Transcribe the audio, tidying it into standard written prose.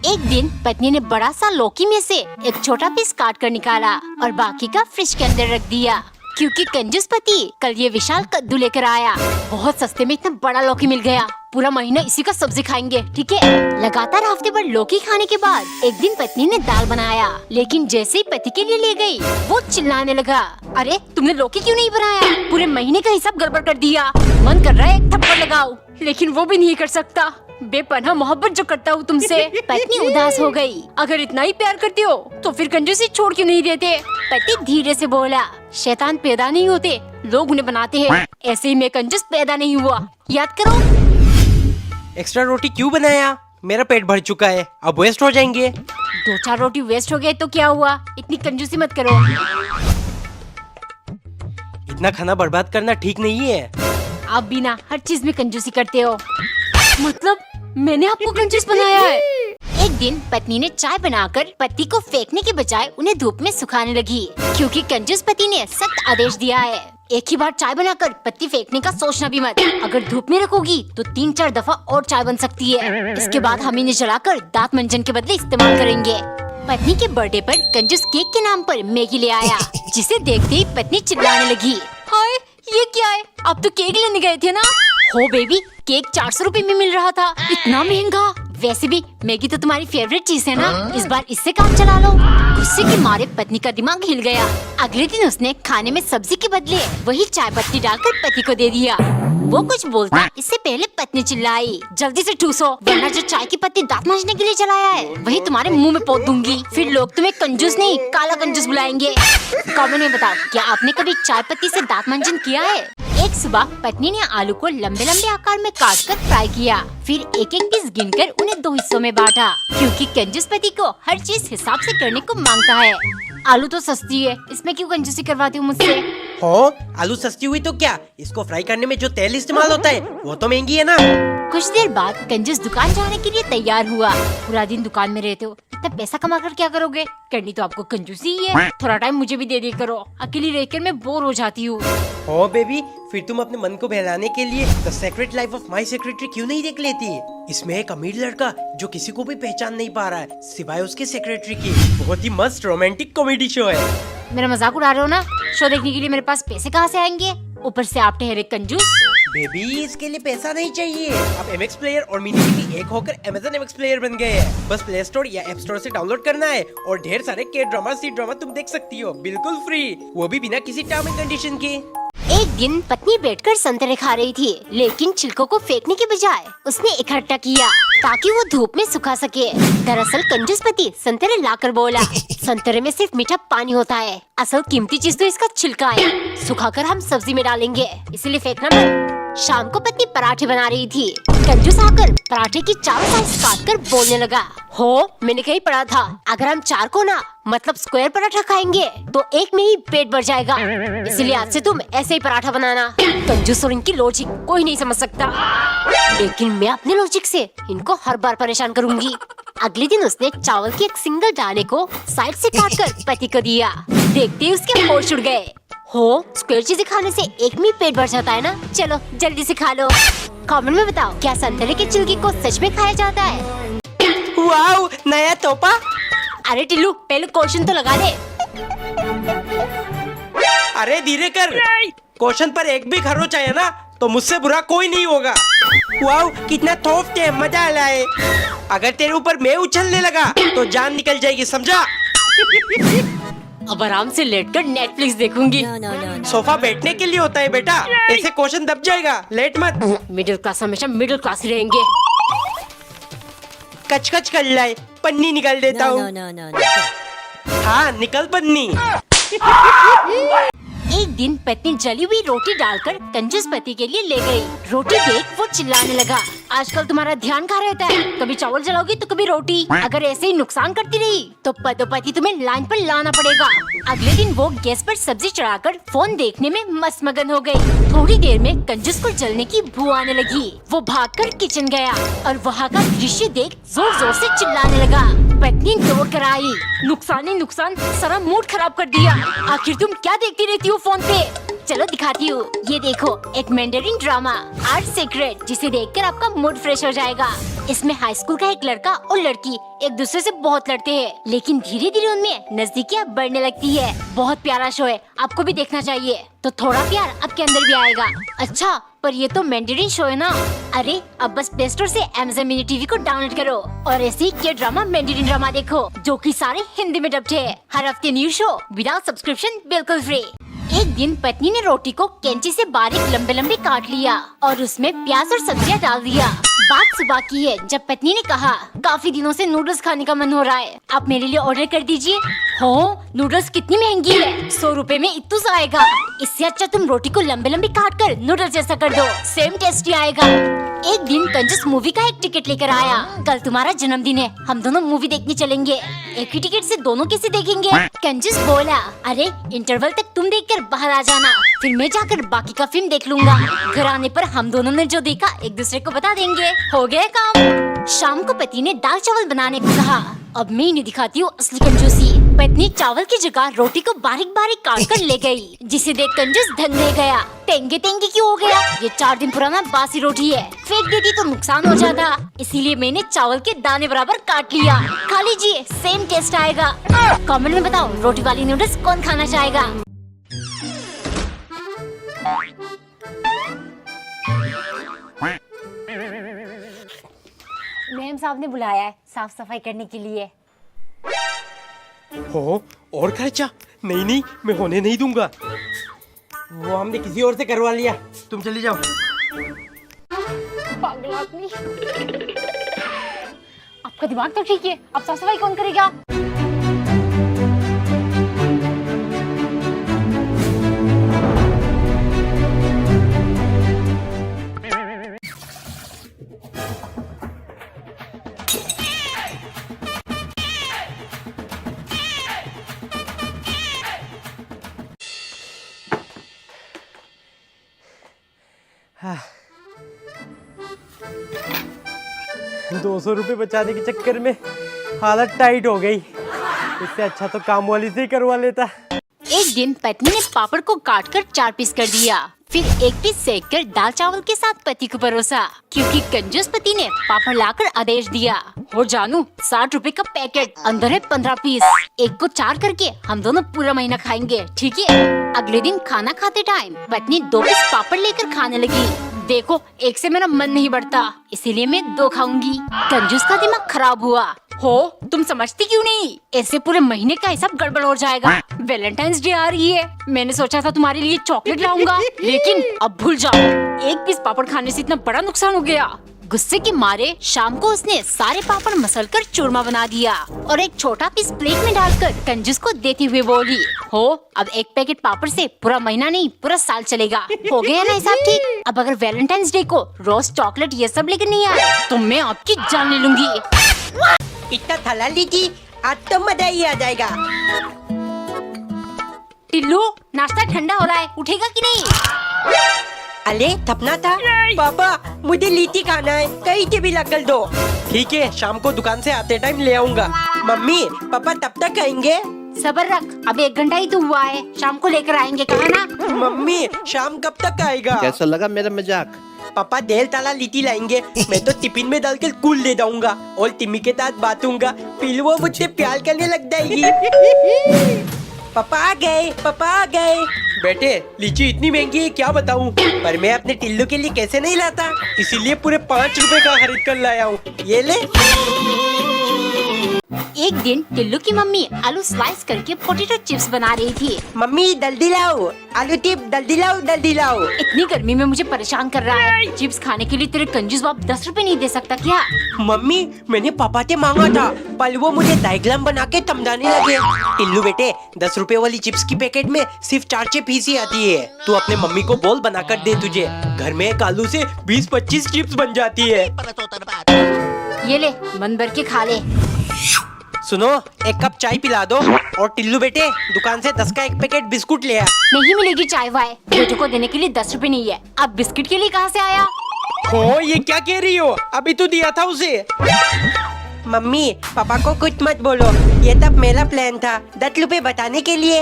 एक दिन पत्नी ने बड़ा सा लौकी में से एक छोटा पीस काट कर निकाला और बाकी का फ्रिज के अंदर रख दिया, क्योंकि कंजूस पति कल ये विशाल कद्दू लेकर आया। बहुत सस्ते में इतना बड़ा लौकी मिल गया, पूरा महीना इसी का सब्जी खाएंगे, ठीक है। लगातार हफ्ते भर लौकी खाने के बाद एक दिन पत्नी ने दाल बनाया, लेकिन जैसे ही पति के लिए ले गई, वो चिल्लाने लगा, अरे तुमने लौकी क्यों नहीं बनाया? पूरे महीने का हिसाब गड़बड़ कर दिया। मन कर रहा है एक थप्पड़ लगाओ, लेकिन वो भी नहीं कर सकता, बेपनाह मोहब्बत जो करता हूँ तुमसे। पत्नी उदास हो गई। अगर इतना ही प्यार करते हो तो फिर कंजूसी छोड़ क्यों नहीं देते? पति धीरे से बोला, शैतान पैदा नहीं होते, लोग उन्हें बनाते हैं। ऐसे ही मैं कंजूस पैदा नहीं हुआ, याद करो। एक्स्ट्रा रोटी क्यों बनाया? मेरा पेट भर चुका है, अब वेस्ट हो जाएंगे। 2-4 रोटी वेस्ट हो गए तो क्या हुआ? इतनी कंजूसी मत करो। इतना खाना बर्बाद करना ठीक नहीं है। आप भी ना हर चीज में कंजूसी करते हो। मतलब मैंने आपको कंजूस बनाया है? एक दिन पत्नी ने चाय बनाकर पति को फेंकने के बजाय उन्हें धूप में सुखाने लगी, क्योंकि कंजूस पति ने सख्त आदेश दिया है, एक ही बार चाय बनाकर पत्ती फेंकने का सोचना भी मत। अगर धूप में रखोगी तो 3-4 दफा और चाय बन सकती है। इसके बाद हम इन्हें जलाकर दांत मंजन के बदले इस्तेमाल करेंगे। पत्नी के बर्थडे पर कंजूस केक के नाम पर मैगी ले आया, जिसे देखते ही पत्नी चिल्लाने लगी, हाय ये क्या है? आप तो केक लेने गए थे ना? हो बेबी, केक 400 रुपए में मिल रहा था, इतना महंगा। वैसे भी मैगी तो तुम्हारी फेवरेट चीज है ना, इस बार इससे काम चला लो। गुस्से के मारे पत्नी का दिमाग हिल गया। अगले दिन उसने खाने में सब्जी के बदले वही चाय पत्ती डालकर पति को दे दिया। वो कुछ बोलता इससे पहले पत्नी चिल्लाई, जल्दी से ठूसो, वरना जो चाय की पत्ती दांत मांजने के लिए चलाया है वही तुम्हारे मुंह में पोत दूंगी। फिर लोग तुम्हें कंजूस नहीं काला कंजूस बुलाएंगे। कमेंट में बताओ, क्या आपने कभी चाय पत्ती से दांत मंजन किया है? एक सुबह पत्नी ने आलू को लंबे लंबे आकार में काटकर फ्राई किया, फिर एक एक पीस गिनकर उन्हें 2 हिस्सों में बांटा, क्योंकि कंजूस पति को हर चीज हिसाब से करने को मांगता है। आलू तो सस्ती है, इसमें क्यों कंजूसी करवाती हूँ मुझसे? हो, आलू सस्ती हुई तो क्या, इसको फ्राई करने में जो तेल इस्तेमाल होता है वो तो महंगी है ना। कुछ देर बाद कंजूस दुकान जाने के लिए तैयार हुआ। पूरा दिन दुकान में रहते हो, इतना पैसा कमा कर क्या करोगे? करनी तो आपको कंजूसी ही है। थोड़ा टाइम मुझे भी दे दिया करो, अकेली रहकर मैं बोर हो जाती हूँ। हो बेबी, फिर तुम अपने मन को बहलाने के लिए the secret life of my secretary क्यों नहीं देख लेती? इसमें एक अमीर लड़का जो किसी को भी पहचान नहीं पा रहा है सिवाय उसके सेक्रेटरी की, बहुत ही मस्त रोमांटिक कॉमेडी शो है। मेरा मजाक उड़ा रहे हो ना? शो देखने के लिए मेरे पास पैसे कहाँ से आएंगे? ऊपर से आप ठहरे कंजूस। बेबी, इसके लिए पैसा नहीं चाहिए। अब MX प्लेयर और मिनी टीवी एक होकर Amazon MX प्लेयर बन गए हैं। बस प्ले स्टोर या ऐप स्टोर से डाउनलोड करना है और ढेर सारे के ड्रामा सी ड्रामा तुम देख सकती हो, बिल्कुल फ्री, वो भी बिना किसी टर्म एंड कंडीशन के। एक दिन पत्नी बैठकर संतरे खा रही थी, लेकिन छिलकों को फेंकने के बजाय उसने इकट्ठा किया ताकि वो धूप में सुखा सके। दरअसल कंजूस पति संतरे लाकर बोला, संतरे में सिर्फ मीठा पानी होता है, असल कीमती चीज तो इसका छिलका है, सुखाकर हम सब्जी में डालेंगे, इसलिए फेंकना मत। शाम को पत्नी पराठे बना रही थी, कंजूस आकर पराठे की चारों साइड काट कर बोलने लगा, हो मैंने कहीं पढ़ा था, अगर हम 4 कोना मतलब स्क्वायर पराठा खाएंगे तो एक में ही पेट भर जाएगा, इसलिए आज से तुम ऐसे ही पराठा बनाना। कंजूस और इनकी लॉजिक कोई नहीं समझ सकता, लेकिन मैं अपने लॉजिक से इनको हर बार परेशान करूंगी। अगले दिन उसने चावल के एक सिंगल दाने को साइड से काटकर पति को दिया। देखते ही उसके होश उड़ गए। हो, स्क्वायर चीजें खाने से एक में ही पेट भर जाता है ना? चलो जल्दी से खा लो। कमेंट में बताओ, क्या संतरे के छिलके को सच में खाया जाता है? वाओ, नया तोहफा। अरे टिल्लू, पहले क्वेश्चन तो लगा दे। अरे धीरे कर, क्वेश्चन पर एक भी खरोच आया ना तो मुझसे बुरा कोई नहीं होगा। वाओ, कितना तोहफते, मजा आ रहा है। अगर तेरे ऊपर मैं उछलने लगा तो जान निकल जाएगी, समझा? अब आराम से लेटकर नेटफ्लिक्स देखूंगी। सोफा बैठने के लिए होता है बेटा, ऐसे क्वेश्चन दब जाएगा, लेट मत। मिडिल क्लास हमेशा मिडिल क्लास ही रहेंगे। कच कच कर लाए, पन्नी निकाल देता हूँ। हाँ, निकल पन्नी। एक दिन पत्नी जली हुई रोटी डालकर कंजूस पति के लिए ले गई। रोटी देख वो चिल्लाने लगा, आजकल तुम्हारा ध्यान कहाँ रहता है? कभी चावल जलाओगी तो कभी रोटी। अगर ऐसे ही नुकसान करती रही तो पति तुम्हें लाइन पर लाना पड़ेगा। अगले दिन वो गैस पर सब्जी चढ़ाकर फोन देखने में मस्त मगन हो गई। थोड़ी देर में कंजूस को जलने की बू आने लगी। वो भागकर किचन गया और वहाँ का दृश्य देख जोर जोर से चिल्लाने लगा। पत्नी दौड़ कर आई, नुकसान ही नुकसान, सारा मूड खराब कर दिया। आखिर तुम क्या देखती रहती हो फोन पे? चलो दिखाती हूँ, ये देखो, एक मैंडरिन ड्रामा आर्ट सीक्रेट, जिसे देखकर आपका मूड फ्रेश हो जाएगा। इसमें हाई स्कूल का एक लड़का और लड़की एक दूसरे से बहुत लड़ते हैं, लेकिन धीरे धीरे उनमें नजदीकियाँ बढ़ने लगती है। बहुत प्यारा शो है, आपको भी देखना चाहिए। तो थोड़ा प्यार आपके अंदर भी आएगा। अच्छा, पर ये तो मैंडेरिन शो है ना। अरे अब बस प्ले स्टोर से Amazon मिनी टीवी को डाउनलोड करो और ऐसे ही के ड्रामा मैंडेरिन ड्रामा देखो, जो कि सारे हिंदी में डब्ड है। हर हफ्ते न्यू शो विदाउट सब्सक्रिप्शन, बिल्कुल फ्री। एक दिन पत्नी ने रोटी को कैंची से बारीक लंबे लंबे काट लिया और उसमें प्याज और सब्जियां डाल दिया। बात सुबह की है जब पत्नी ने कहा, काफी दिनों से नूडल्स खाने का मन हो रहा है, आप मेरे लिए ऑर्डर कर दीजिए। हो, नूडल्स कितनी महंगी है, 100 रुपए में इतना सा आएगा। इससे अच्छा तुम रोटी को लंबे लंबे काट कर नूडल्स जैसा कर दो, सेम टेस्टी आएगा। एक दिन कंजूस मूवी का एक टिकट लेकर आया। कल तुम्हारा जन्मदिन है, हम दोनों मूवी देखने चलेंगे। एक ही टिकट से दोनों कैसे देखेंगे? कंजूस बोला, अरे इंटरवल तक तुम देखकर बाहर आ जाना, फिर मैं जाकर बाकी का फिल्म देख लूंगा। घर आने पर हम दोनों ने जो देखा एक दूसरे को बता देंगे। हो गया काम। शाम को पति ने दाल चावल बनाने को कहा। अब मैं इन्हें दिखाती हूँ असली कंजूसी। पत्नी चावल की जगह रोटी को बारीक बारीक काट कर ले गई, जिसे देख कंजूस धन ले गया। टेंगे टेंगे क्यों हो गया? ये 4 दिन पुराना बासी रोटी है, फेंक देती तो नुकसान हो जाता, इसीलिए मैंने चावल के दाने बराबर काट लिया। खा लीजिए, सेम टेस्ट आएगा। कमेंट में बताओ, रोटी वाली नूडल्स कौन खाना चाहेगा? मैम साहब ने बुलाया है साफ सफाई करने के लिए। हो, और खर्चा? नहीं नहीं, मैं होने नहीं दूंगा। वो हमने किसी और से करवा लिया, तुम चली जाओ। पागल आदमी। आपका दिमाग तो ठीक है, अब साफ सफाई कौन करेगा? हाँ। 200 रुपए बचाने के चक्कर में हालत टाइट हो गई। इससे अच्छा तो काम वाली से ही करवा लेता। एक दिन पत्नी ने पापड़ को काटकर 4 पीस कर दिया, फिर एक पीस सेक कर दाल चावल के साथ पति को परोसा, क्योंकि कंजूस पति ने पापड़ लाकर आदेश दिया। हो जानू, 60 रुपए का पैकेट, अंदर है 15 पीस, एक को 4 करके हम दोनों पूरा महीना खाएंगे, ठीक है? अगले दिन खाना खाते टाइम पत्नी 2 पीस पापड़ लेकर खाने लगी। देखो, एक से मेरा मन नहीं बढ़ता, इसीलिए मैं 2 खाऊंगी। कंजूस का दिमाग खराब हुआ। हो, तुम समझती क्यों नहीं? ऐसे पूरे महीने का हिसाब गड़बड़ हो जाएगा। वैलेंटाइंस डे आ रही है, मैंने सोचा था तुम्हारे लिए चॉकलेट लाऊंगा, लेकिन अब भूल जाओ। एक पीस पापड़ खाने से इतना बड़ा नुकसान हो गया। गुस्से के मारे शाम को उसने सारे पापड़ मसलकर चूरमा बना दिया और एक छोटा पीस प्लेट में डालकर कंजूस को देते हुए बोली, हो, अब एक पैकेट पापड़ से पूरा महीना नहीं पूरा साल चलेगा। हो गया ना हिसाब ठीक? अब अगर वैलेंटाइंस डे को रोज चॉकलेट ये सब लेकर नहीं आए तो मैं आपकी जान ले लूंगी। इतना थला लीजिए, आज तो मजा ही आ जाएगा। टिल्लू, नाश्ता ठंडा हो रहा है, उठेगा कि नहीं? अरे थपना था। पापा, मुझे लीची खाना है, कहीं से भी लकल दो। ठीक है, शाम को दुकान से आते टाइम ले आऊंगा। मम्मी पापा तब तक खाएंगे? सबर रख, अब 1 घंटा ही तो हुआ है, शाम को लेकर आएंगे, कहा ना? मम्मी शाम कब तक आएगा? कैसा लगा मेरा मजाक? पापा देर ताला लीची लाएंगे, मैं तो टिफिन में डालकर स्कूल ले जाऊंगा और टिम्मी के साथ बांटूंगा, फिर वो मुझसे प्यार करने लग जाएगी। पापा आ गए, पापा आ गए। बेटे, लीची इतनी महंगी है क्या बताऊं, पर मैं अपने टिल्लू के लिए कैसे नहीं लाता, इसीलिए पूरे 5 रुपए का खरीद कर लाया हूँ। ये ले। एक दिन टिल्लू की मम्मी आलू स्लाइस करके पोटैटो चिप्स बना रही थी। मम्मी जल्दी लाओ, आलू टिप जल्दी लाओ, जल्दी लाओ। इतनी गर्मी में मुझे परेशान कर रहा है। चिप्स खाने के लिए तेरे कंजूस बाप 10 रुपए नहीं दे सकता क्या? मम्मी मैंने पापा से मांगा था, पर वो मुझे डायग्राम बना के समझाने लगे। टिल्लू बेटे, 10 रुपए वाली चिप्स की पैकेट में सिर्फ 4 से पीस ही आती है। तू अपने मम्मी को बोल बना कर दे, तुझे घर में एक आलू से 20-25 चिप्स बन जाती है। ये ले, मन भर के खा ले। सुनो, 1 कप चाय पिला दो, और टिल्लू बेटे दुकान से 10 का 1 पैकेट बिस्कुट ले आ। नहीं मिलेगी चाय वाय, बेटे को देने के लिए 10 रुपए नहीं है। अब बिस्किट के लिए कहाँ से आया? हो, ये क्या कह रही हो? अभी तो दिया था उसे। मम्मी पापा को कुछ मत बोलो, ये तब मेरा प्लान था 10 रुपए बताने के लिए।